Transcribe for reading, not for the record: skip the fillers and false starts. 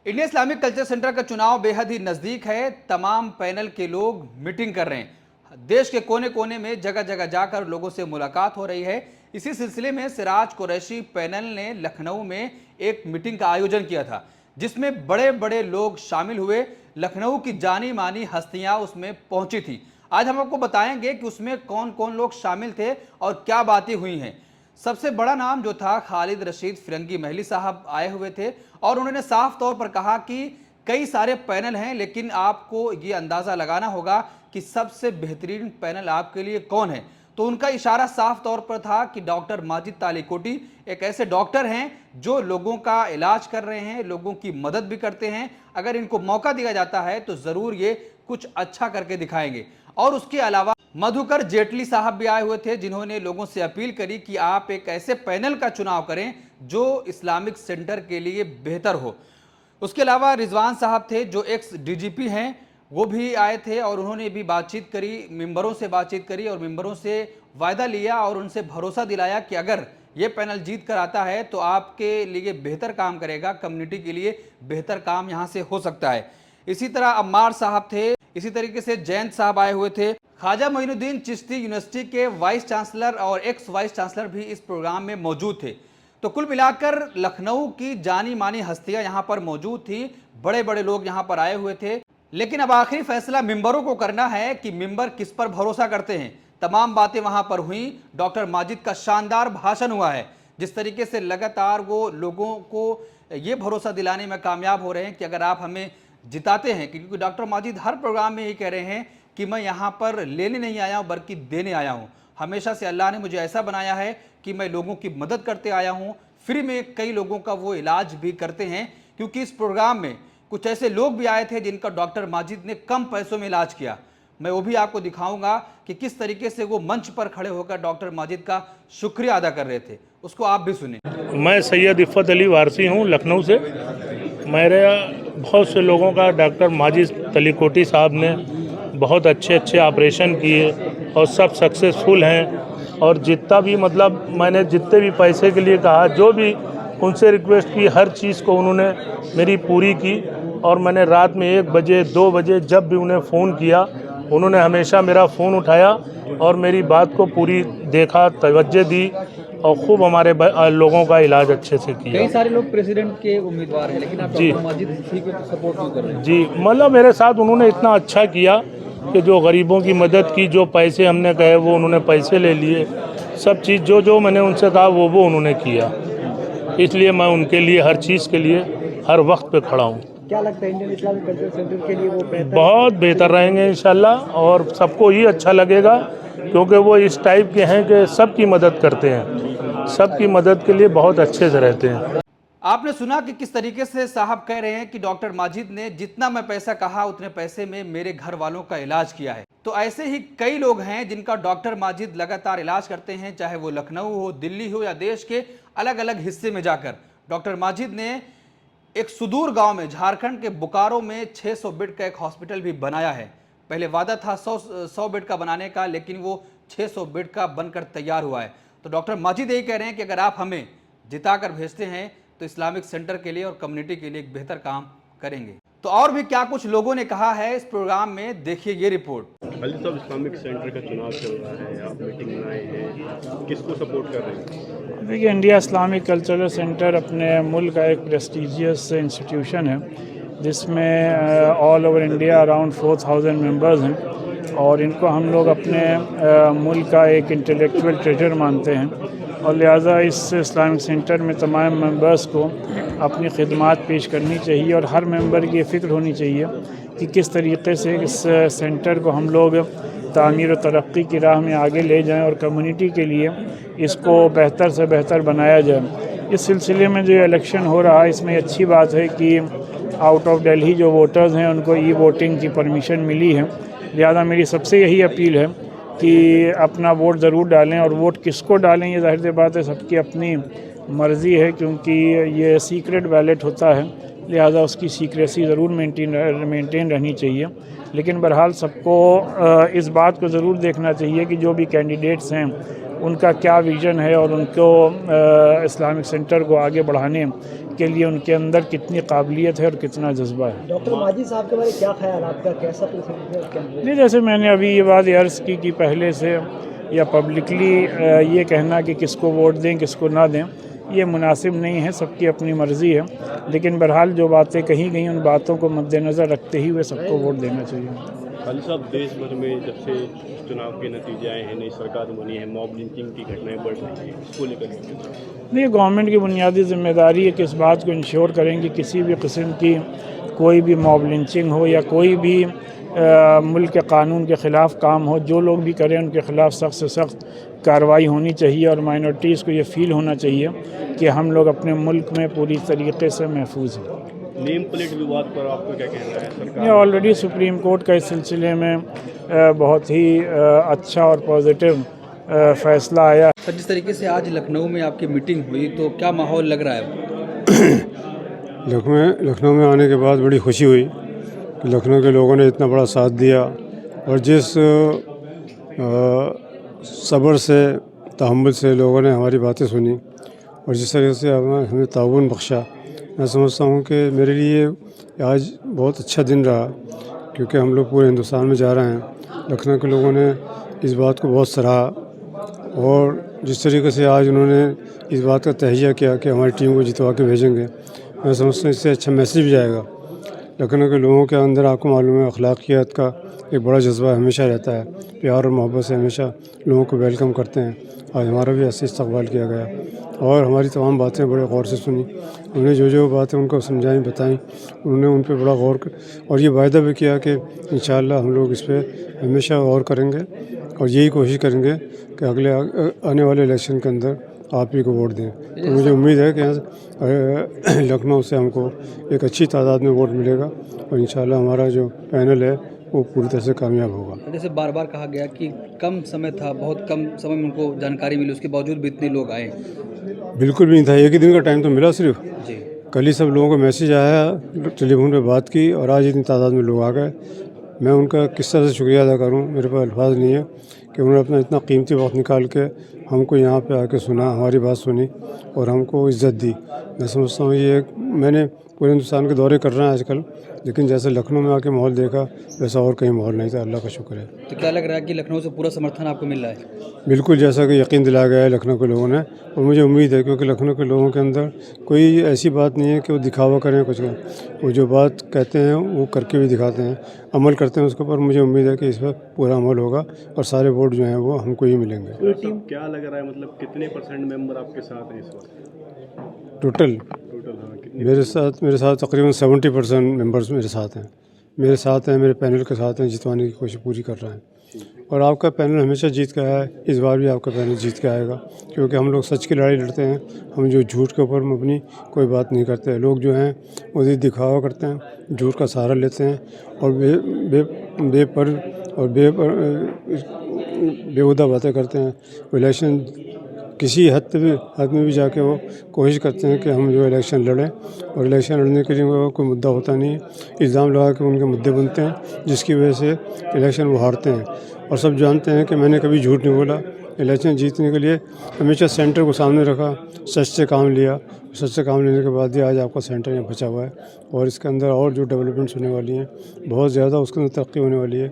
India Islamic culture centre का चुनाव बेहद ही नजदीक है। तमाम पैनल के लोग मीटिंग कर रहे हैं। देश के कोने कोने में जगह जगह जाकर लोगों से मुलाकात हो रही है। इसी सिलसिले में सिराज कुरैशी पैनल ने लखनऊ में एक मीटिंग का आयोजन किया था, जिसमें बड़े बड़े लोग शामिल हुए। लखनऊ की जानी मानी हस्तियां उसमें पहुंची थी। आज हम आपको बताएंगे कि उसमें कौन कौन लोग शामिल थे और क्या बातें हुई हैं। सबसे बड़ा नाम जो था, खालिद रशीद फिरंगी महली साहब आए हुए थे और उन्होंने साफ तौर पर कहा कि कई सारे पैनल हैं, लेकिन आपको ये अंदाज़ा लगाना होगा कि सबसे बेहतरीन पैनल आपके लिए कौन है। तो उनका इशारा साफ तौर पर था कि डॉक्टर माजिद तालीकोटी एक ऐसे डॉक्टर हैं जो लोगों का इलाज कर रहे हैं, लोगों की मदद भी करते हैं। अगर इनको मौका दिया जाता है तो ज़रूर ये कुछ अच्छा करके दिखाएंगे। और उसके अलावा मधुकर जेटली साहब भी आए हुए थे, जिन्होंने लोगों से अपील करी कि आप एक ऐसे पैनल का चुनाव करें जो इस्लामिक सेंटर के लिए बेहतर हो। उसके अलावा रिजवान साहब थे जो एक्स डीजीपी हैं, वो भी आए थे और उन्होंने भी बातचीत करी, मेंबरों से बातचीत करी और मेंबरों से वायदा लिया और उनसे भरोसा दिलाया कि अगर ये पैनल जीत कर आता है तो आपके लिए बेहतर काम करेगा, कम्युनिटी के लिए बेहतर काम यहाँ से हो सकता है। इसी तरह अम्मार साहब थे, इसी तरीके से जयंत साहब आए हुए थे। ख्वाजा मोइनुद्दीन चिश्ती यूनिवर्सिटी के वाइस चांसलर और एक्स वाइस चांसलर भी इस प्रोग्राम में मौजूद थे। तो कुल मिलाकर लखनऊ की जानी मानी हस्तियां यहां पर मौजूद थी, बड़े बड़े लोग यहां पर आए हुए थे। लेकिन अब आखिरी फैसला मेंबरों को करना है कि मेंबर किस पर भरोसा करते हैं। तमाम बातें वहां पर हुई। डॉक्टर माजिद का शानदार भाषण हुआ है, जिस तरीके से लगातार वो लोगों को ये भरोसा दिलाने में कामयाब हो रहे हैं कि अगर आप हमें जिताते हैं, क्योंकि डॉक्टर माजिद हर प्रोग्राम में ये कह रहे हैं कि मैं यहाँ पर लेने नहीं आया हूँ बल्कि देने आया हूँ। हमेशा से अल्लाह ने मुझे ऐसा बनाया है कि मैं लोगों की मदद करते आया हूँ। फ्री में कई लोगों का वो इलाज भी करते हैं, क्योंकि इस प्रोग्राम में कुछ ऐसे लोग भी आए थे जिनका डॉक्टर माजिद ने कम पैसों में इलाज किया। मैं वो भी आपको दिखाऊंगा कि किस तरीके से वो मंच पर खड़े होकर डॉक्टर माजिद का शुक्रिया अदा कर रहे थे। उसको आप भी सुने। मैं सैयद इफ़्फ़त अली वारसी हूँ लखनऊ से। मेरे बहुत से लोगों का डॉक्टर माजिद तालीकोटी साहब ने बहुत अच्छे अच्छे ऑपरेशन किए और सब सक्सेसफुल हैं। और जितना भी मैंने जितने भी पैसे के लिए कहा, जो भी उनसे रिक्वेस्ट की, हर चीज़ को उन्होंने मेरी पूरी की। और मैंने रात में 1 बजे 2 बजे जब भी उन्हें फ़ोन किया, उन्होंने हमेशा मेरा फ़ोन उठाया और मेरी बात को पूरी देखा, तवज्जो दी और खूब हमारे लोगों का इलाज अच्छे से किया। कई सारे लोग प्रेसिडेंट के उम्मीदवार हैं, लेकिन आप जी डॉक्टर माजिद को सपोर्ट क्यों कर रहे हैं? जी, मेरे साथ उन्होंने इतना अच्छा किया कि जो गरीबों की मदद की, जो पैसे हमने कहे वो उन्होंने पैसे ले लिए, सब चीज़ जो मैंने उनसे कहा वो उन्होंने किया। इसलिए मैं उनके लिए हर चीज़ के लिए हर वक्त पे खड़ा हूँ। क्या लगता है इंडियन इस्लामिक कल्चर सेंटर के लिए वो बहुत बेहतर रहेंगे इंशाल्लाह, और सबको ही अच्छा लगेगा, क्योंकि वो इस टाइप के हैं कि सबकी मदद करते हैं, सबकी मदद के लिए बहुत अच्छे से रहते हैं। आपने सुना कि किस तरीके से साहब कह रहे हैं कि डॉक्टर माजिद ने जितना मैं पैसा कहा उतने पैसे में मेरे घर वालों का इलाज किया है। तो ऐसे ही कई लोग हैं जिनका डॉक्टर माजिद लगातार इलाज करते हैं, चाहे वो लखनऊ हो, दिल्ली हो या देश के अलग अलग हिस्से में जाकर। डॉक्टर माजिद ने एक सुदूर गांव में, झारखंड के बोकारो में 600 बेड का एक हॉस्पिटल भी बनाया है। पहले वादा था 100 बेड का बनाने का, लेकिन वो 600 बेड का बनकर तैयार हुआ है। तो डॉक्टर माजिद यही कह रहे हैं कि अगर आप हमें जिताकर भेजते हैं तो इस्लामिक सेंटर के लिए और कम्युनिटी के लिए एक बेहतर काम करेंगे। तो और भी क्या कुछ लोगों ने कहा है इस प्रोग्राम में, देखिए ये रिपोर्ट। खालिद साहब, इस्लामिक सेंटर का चुनाव चल रहा है, आप मीटिंग में आए हैं, किसको सपोर्ट कर रहे हैं? देखिए, इंडिया इस्लामिक कल्चरल सेंटर अपने मुल्क का एक प्रेस्टिजियस इंस्टीट्यूशन है, जिसमें all over India around 4000 members हैं और इनको हम लोग अपने मुल्क का एक इंटेलेक्चुअल ट्रेजर मानते हैं। और लिहाजा इस इस्लामिक सेंटर में तमाम मेंबर्स को अपनी खिदमात पेश करनी चाहिए और हर मेंबर की फ़िक्र होनी चाहिए कि किस तरीके से इस सेंटर को हम लोग तामीर और तरक्की की राह में आगे ले जाएं और कम्युनिटी के लिए इसको बेहतर से बेहतर बनाया जाए। इस सिलसिले में जो इलेक्शन हो रहा है, इसमें अच्छी बात है कि आउट ऑफ दिल्ली जो वोटर्स हैं उनको ई वोटिंग की परमिशन मिली है। लिहाजा मेरी सबसे यही अपील है कि अपना वोट ज़रूर डालें, और वोट किसको डालें ये ज़ाहिर सी बात है सबकी अपनी मर्ज़ी है, क्योंकि ये सीक्रेट बैलेट होता है, लिहाजा उसकी सीक्रेसी ज़रूर मेंटेन रहनी चाहिए। लेकिन बहरहाल सबको इस बात को ज़रूर देखना चाहिए कि जो भी कैंडिडेट्स हैं उनका क्या विज़न है और उनको इस्लामिक सेंटर को आगे बढ़ाने के लिए उनके अंदर कितनी काबिलियत है और कितना जज्बा है। डॉक्टर माजिद साहब के बारे में क्या ख्याल आपका, कैसा प्रेसिडेंट है उसके अंदर? नहीं, जैसे मैंने अभी ये बात अर्ज़ की कि पहले से या पब्लिकली ये कहना कि किसको वोट दें किसको ना दें ये मुनासिब नहीं है, सबकी अपनी मर्ज़ी है। लेकिन बहरहाल जो बातें कही गई उन बातों को मद्देनज़र रखते ही हुए सबको वोट देना चाहिए। खालिद साहब, देश भर में जब से चुनाव के नतीजे आए हैं, नई सरकार बनी है, मॉब लिंचिंग की घटनाएं बढ़ रही हैं, इसको लेकर नहीं, गवर्नमेंट की बुनियादी जिम्मेदारी है कि इस बात को इंश्योर करें कि किसी भी किस्म की कोई भी मॉब लिंचिंग हो या कोई भी मुल्क के कानून के ख़िलाफ़ काम हो, जो लोग भी करें उनके ख़िलाफ़ सख्त से सख्त कार्रवाई होनी चाहिए और माइनॉरिटीज़ को ये फ़ील होना चाहिए कि हम लोग अपने मुल्क में पूरी तरीके से महफूज हैं। नेम प्लेट विवाद पर आपका क्या कहना है? सरकार ये ऑलरेडी सुप्रीम कोर्ट का इस सिलसिले में बहुत ही अच्छा और पॉजिटिव फ़ैसला आया। सर, जिस तरीके से आज लखनऊ में आपकी मीटिंग हुई तो क्या माहौल लग रहा है? लखनऊ में आने के बाद बड़ी खुशी हुई कि लखनऊ के लोगों ने इतना बड़ा साथ दिया और जिस सब्र से तहम्मुल से लोगों ने हमारी बातें सुनी और जिस तरीके से हमें ताउन बख्शा, मैं समझता हूँ कि मेरे लिए आज बहुत अच्छा दिन रहा क्योंकि हम लोग पूरे हिंदुस्तान में जा रहे हैं। लखनऊ के लोगों ने इस बात को बहुत सराहा और जिस तरीके से आज उन्होंने इस बात का तहैया किया कि हमारी टीम को जितवा के भेजेंगे, मैं समझता हूँ इससे अच्छा मैसेज भी जाएगा। लखनऊ के लोगों के अंदर आपको मालूम है अखलाकियत का एक बड़ा जज्बा हमेशा रहता है, प्यार और मोहब्बत से हमेशा लोगों को वेलकम करते हैं। आज हमारा भी ऐसे इस्तकबाल किया गया और हमारी तमाम बातें बड़े गौर से सुनी। उन्होंने जो बातें उनको समझाई बताई, उन्होंने उन पर बड़ा गौर और ये वायदा भी किया कि इंशाअल्लाह हम लोग इस पर हमेशा गौर करेंगे और यही कोशिश करेंगे कि अगले आने वाले इलेक्शन के अंदर आप ही को वोट दें। तो मुझे उम्मीद है कि लखनऊ से हमको एक अच्छी तादाद में वोट मिलेगा और इंशाअल्लाह हमारा जो पैनल है वो पूरी तरह से कामयाब होगा। जैसे बार बार कहा गया कि कम समय था, बहुत कम समय में उनको जानकारी मिली, उसके बावजूद भी इतने लोग आए। बिल्कुल भी नहीं था, एक ही दिन का टाइम तो मिला सिर्फ। जी, कल ही सब लोगों को मैसेज आया, टेलीफोन पे बात की और आज इतनी तादाद में लोग आ गए। मैं उनका किस तरह से शुक्रिया अदा करूं, मेरे पास अल्फाज नहीं है कि उन्होंने अपना इतना कीमती वक्त निकाल के हमको यहाँ पे आके सुना, हमारी बात सुनी और हमको इज़्ज़त दी। मैं समझता हूँ ये मैंने पूरे हिंदुस्तान के दौरे कर रहे हैं आजकल, लेकिन जैसे लखनऊ में आके माहौल देखा वैसा और कहीं माहौल नहीं था। अल्लाह का शुक्र है। तो क्या लग रहा है कि लखनऊ से पूरा समर्थन आपको मिल रहा है? बिल्कुल, जैसा कि यकीन दिलाया गया है लखनऊ के लोगों ने और मुझे उम्मीद है क्योंकि लखनऊ के लोगों के अंदर कोई ऐसी बात नहीं है कि वो दिखावा करें कुछ का, वो जो बात कहते हैं वो करके भी दिखाते हैं, अमल करते हैं उसके ऊपर। मुझे उम्मीद है कि इस पर पूरा अमल होगा और सारे वोट जो हैं वो हमको ही मिलेंगे। टीम क्या लग रहा है, मतलब कितने % मेंबर आपके साथ हैं इस वक्त टोटल हाँ, कितने? मेरे साथ तकरीबन 70% मेंबर्स मेरे साथ हैं, मेरे पैनल के साथ हैं, जितवाने की कोशिश पूरी कर रहे हैं। और आपका पैनल हमेशा जीत के आया है, इस बार भी आपका पैनल जीत के आएगा क्योंकि हम लोग सच की लड़ाई लड़ते हैं। हम जो झूठ के ऊपर मबनी कोई बात नहीं करते। लोग जो हैं वो दिखावा करते हैं, झूठ का सहारा लेते हैं और बेहुदा बातें करते हैं। इलेक्शन किसी हद में भी जाके वो कोशिश करते हैं कि हम जो इलेक्शन लड़ें और इलेक्शन लड़ने के लिए वो कोई मुद्दा होता नहीं है, इल्ज़ाम लगा के उनके मुद्दे बनते हैं जिसकी वजह से इलेक्शन वो हारते हैं। और सब जानते हैं कि मैंने कभी झूठ नहीं बोला। इलेक्शन जीतने के लिए हमेशा सेंटर को सामने रखा, सच से काम लिया। सच से काम लेने के बाद ही आज आपका सेंटर यहाँ बचा हुआ है और इसके अंदर और जो डेवलपमेंट्स होने वाली हैं बहुत ज़्यादा, उसके अंदर तरक्की होने वाली है।